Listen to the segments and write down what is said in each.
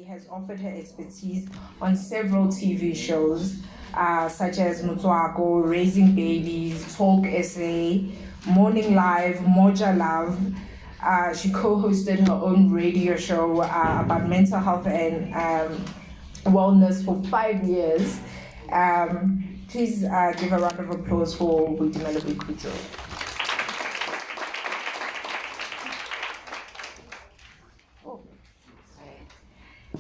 She has offered her expertise on several TV shows, such as Mutswako, Raising Babies, Talk SA, Morning Live, Moja Love. She co-hosted her own radio show about mental health and wellness for 5 years. Please give a round of applause for Boitumelo Boikutso.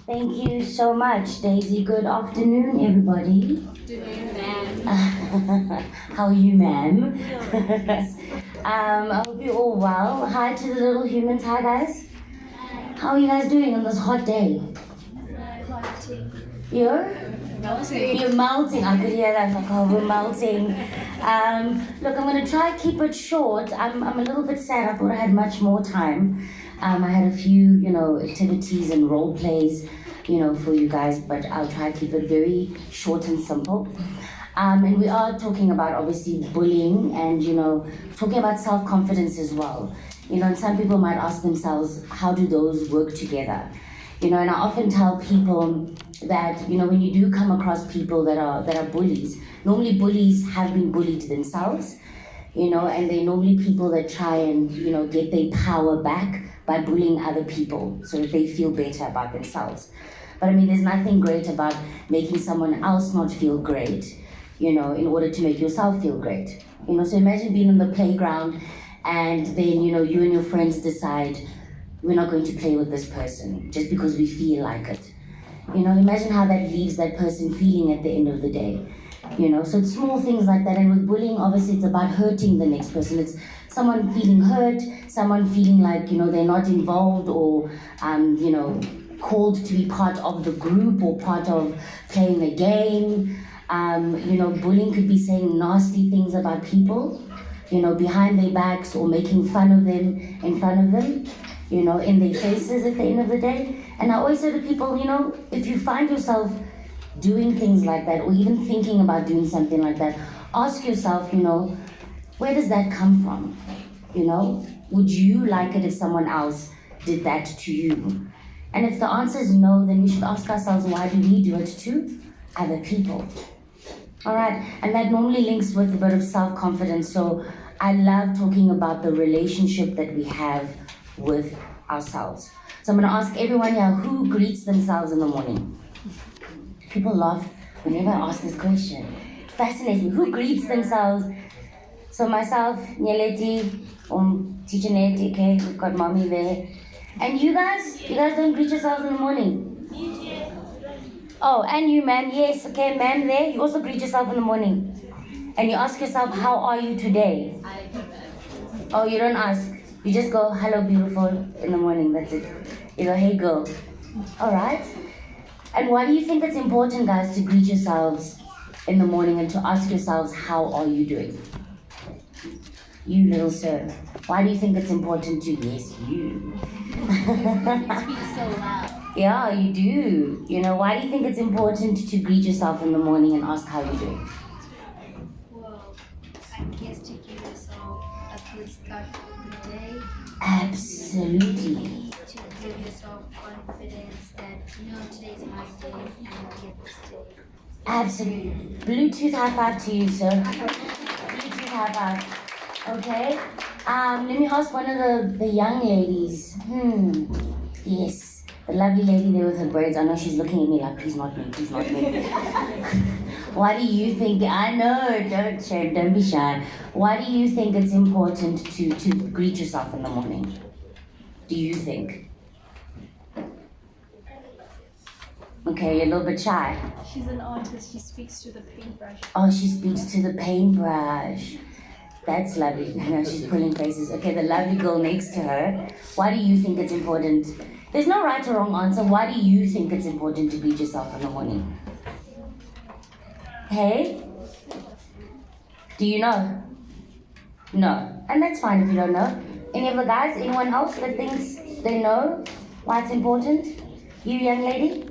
Thank you so much, Daisy. Good afternoon, everybody. Good afternoon, ma'am. How are you, ma'am? I hope you're all well. Hi to the little humans. Hi, guys. How are you guys doing on this hot day? You're melting. You're melting. I could hear that. Like, oh, we're melting. Look, I'm going to try to keep it short. I'm a little bit sad. I thought I had much more time. I had a few, activities and role plays, for you guys, but I'll try to keep it very short and simple. And we are talking about, obviously, bullying and, talking about self-confidence as well. And some people might ask themselves, how do those work together? And I often tell people that, when you do come across people that are bullies, normally bullies have been bullied themselves, and they're normally people that try and, get their power back by bullying other people so that they feel better about themselves. But there's nothing great about making someone else not feel great, in order to make yourself feel great. So imagine being on the playground and then, you and your friends decide we're not going to play with this person just because we feel like it. Imagine how that leaves that person feeling at the end of the day. So it's small things like that. And with bullying, obviously, it's about hurting the next person. It's someone feeling hurt, someone feeling like, they're not involved or, called to be part of the group or part of playing a game. Bullying could be saying nasty things about people, behind their backs or making fun of them in front of them, in their faces at the end of the day. And I always say to people, if you find yourself doing things like that or even thinking about doing something like that, ask yourself, where does that come from? Would you like it if someone else did that to you? And if the answer is no, then we should ask ourselves, why do we do it to other people? All right, and that normally links with a bit of self-confidence. So I love talking about the relationship that we have with ourselves. So I'm going to ask everyone here, who greets themselves in the morning? People laugh whenever I ask this question. It fascinates me. Who greets themselves? So myself, Nyeleti, Teacher Neti, okay, we've got mommy there. And you guys don't greet yourselves in the morning? Oh, and you, ma'am, yes, okay, ma'am there, you also greet yourself in the morning. And you ask yourself, how are you today? Oh, you don't ask. You just go, hello, beautiful, in the morning, that's it. You go, hey, girl. All right. And why do you think it's important, guys, to greet yourselves in the morning and to ask yourselves, how are you doing? You little sir. Why do you think it's important to? Yes, you. You speak so loud. Yeah, you do. Why do you think it's important to greet yourself in the morning and ask how you're doing? Well, I guess to give yourself a good start of the day. Absolutely. To give yourself confidence that, today's my day and I'll get this day. Absolutely. Bluetooth high five to you, sir. Bluetooth high five. Okay. Let me ask one of the young ladies. Yes. The lovely lady there with her braids. I know she's looking at me like, please not me, please not me. Why do you think, I know, don't be shy. Why do you think it's important to greet yourself in the morning? Do you think? Okay, you're a little bit shy. She's an artist. She speaks to the paintbrush. Oh, she speaks to the paintbrush. That's lovely. No, she's pulling faces. Okay, the lovely girl next to her. Why do you think it's important? There's no right or wrong answer. Why do you think it's important to greet yourself in the morning? Hey? Do you know? No. And that's fine if you don't know. Any of the guys? Anyone else that thinks they know why it's important? You, young lady?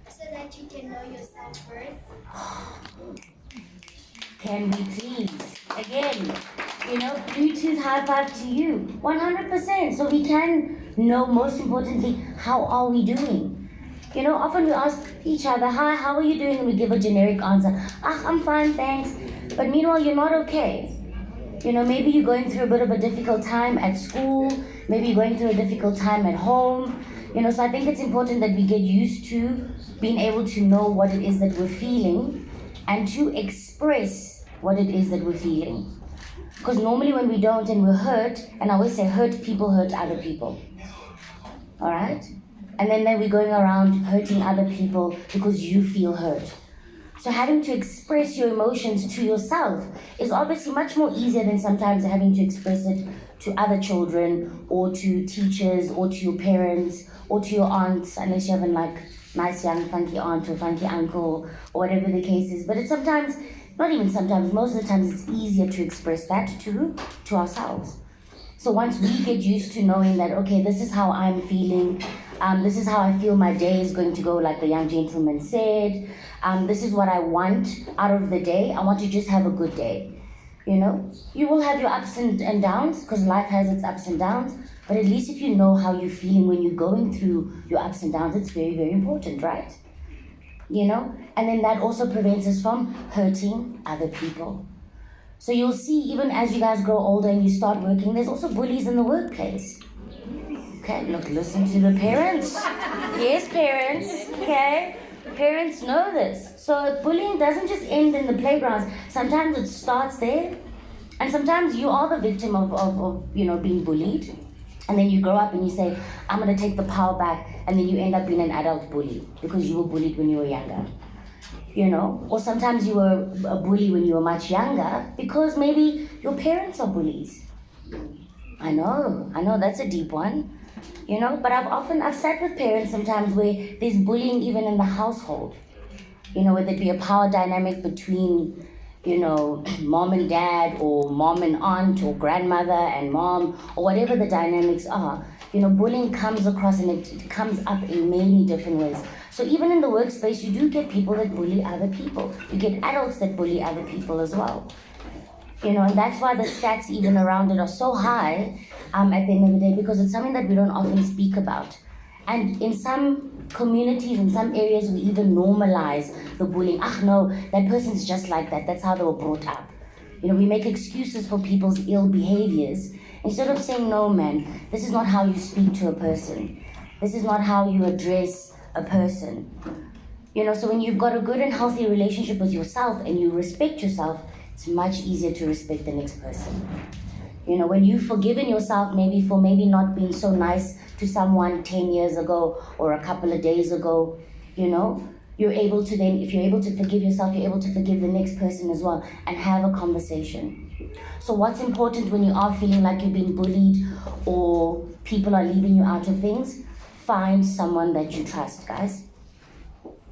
So that you can know your self-worth. Can we please? Again, Bluetooth high five to you, 100%. So we can know, most importantly, how are we doing? Often we ask each other, hi, how are you doing? And we give a generic answer, I'm fine, thanks. But meanwhile, you're not okay. Maybe you're going through a bit of a difficult time at school, maybe you're going through a difficult time at home. So I think it's important that we get used to being able to know what it is that we're feeling and to express what it is that we're feeling. Because normally when we don't and we're hurt, and I always say hurt people hurt other people. All right? And then we're going around hurting other people because you feel hurt. So having to express your emotions to yourself is obviously much more easier than sometimes having to express it to other children or to teachers or to your parents or to your aunts, unless you have a nice young funky aunt or funky uncle or whatever the case is. But it's sometimes, not even sometimes, most of the times it's easier to express that to ourselves. So once we get used to knowing that, okay, this is how I'm feeling, this is how I feel my day is going to go, like the young gentleman said, this is what I want out of the day. I want to just have a good day. You will have your ups and downs, because life has its ups and downs, but at least if you know how you're feeling when you're going through your ups and downs, it's very, very important, right? And then that also prevents us from hurting other people. So you'll see, even as you guys grow older and you start working, there's also bullies in the workplace. Okay, look, listen to the parents. Yes, parents, okay? Parents know this. So bullying doesn't just end in the playgrounds. Sometimes it starts there. And sometimes you are the victim of being bullied. And then you grow up and you say, I'm going to take the power back. And then you end up being an adult bully because you were bullied when you were younger. Or sometimes you were a bully when you were much younger because maybe your parents are bullies. I know, that's a deep one. But I've sat with parents sometimes where there's bullying even in the household. Whether it be a power dynamic between, mom and dad or mom and aunt or grandmother and mom or whatever the dynamics are. Bullying comes across and it comes up in many different ways. So even in the workspace, you do get people that bully other people. You get adults that bully other people as well. And that's why the stats even around it are so high at the end of the day, because it's something that we don't often speak about. And in some communities, in some areas, we even normalize the bullying. No, that person's just like that. That's how they were brought up. We make excuses for people's ill behaviors instead of saying, no, man, this is not how you speak to a person. This is not how you address a person. So when you've got a good and healthy relationship with yourself and you respect yourself, it's much easier to respect the next person. When you've forgiven yourself maybe for not being so nice to someone 10 years ago or a couple of days ago, you're able to then, if you're able to forgive yourself, you're able to forgive the next person as well and have a conversation. So what's important when you are feeling like you're being bullied or people are leaving you out of things? Find someone that you trust, guys.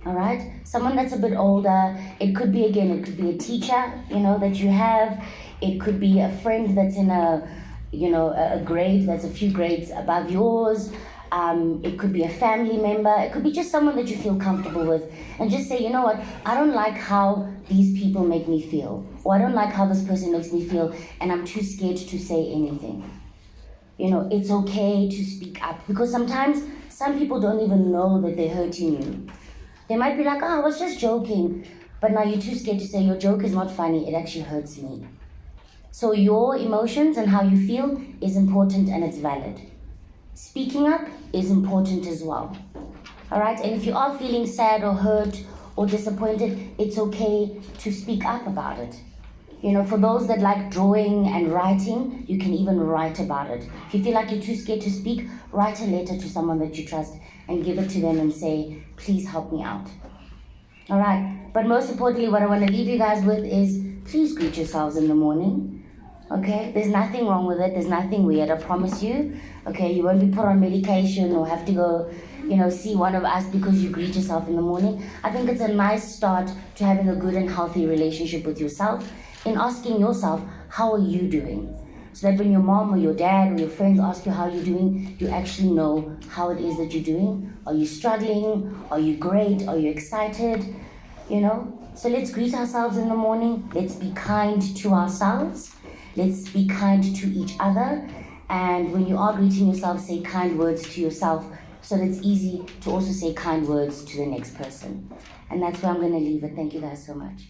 All right? Someone that's a bit older. It could be a teacher, that you have. It could be a friend that's in a grade that's a few grades above yours. It could be a family member. It could be just someone that you feel comfortable with. And just say, what? I don't like how these people make me feel. Or I don't like how this person makes me feel. And I'm too scared to say anything. It's okay to speak up. Because sometimes some people don't even know that they're hurting you. They might be like, I was just joking. But now you're too scared to say your joke is not funny. It actually hurts me. So your emotions and how you feel is important and it's valid. Speaking up is important as well. All right? And if you are feeling sad or hurt or disappointed, it's okay to speak up about it. For those that like drawing and writing, you can even write about it. If you feel like you're too scared to speak, write a letter to someone that you trust and give it to them and say, please help me out. All right? But most importantly, what I want to leave you guys with is please greet yourselves in the morning. Okay? There's nothing wrong with it. There's nothing weird, I promise you. Okay? You won't be put on medication or have to go, see one of us because you greet yourself in the morning. I think it's a nice start to having a good and healthy relationship with yourself in asking yourself, how are you doing? So that when your mom or your dad or your friends ask you how you're doing, you actually know how it is that you're doing. Are you struggling? Are you great? Are you excited? So let's greet ourselves in the morning. Let's be kind to ourselves. Let's be kind to each other. And when you are greeting yourself, say kind words to yourself so that it's easy to also say kind words to the next person. And that's where I'm going to leave it. Thank you guys so much.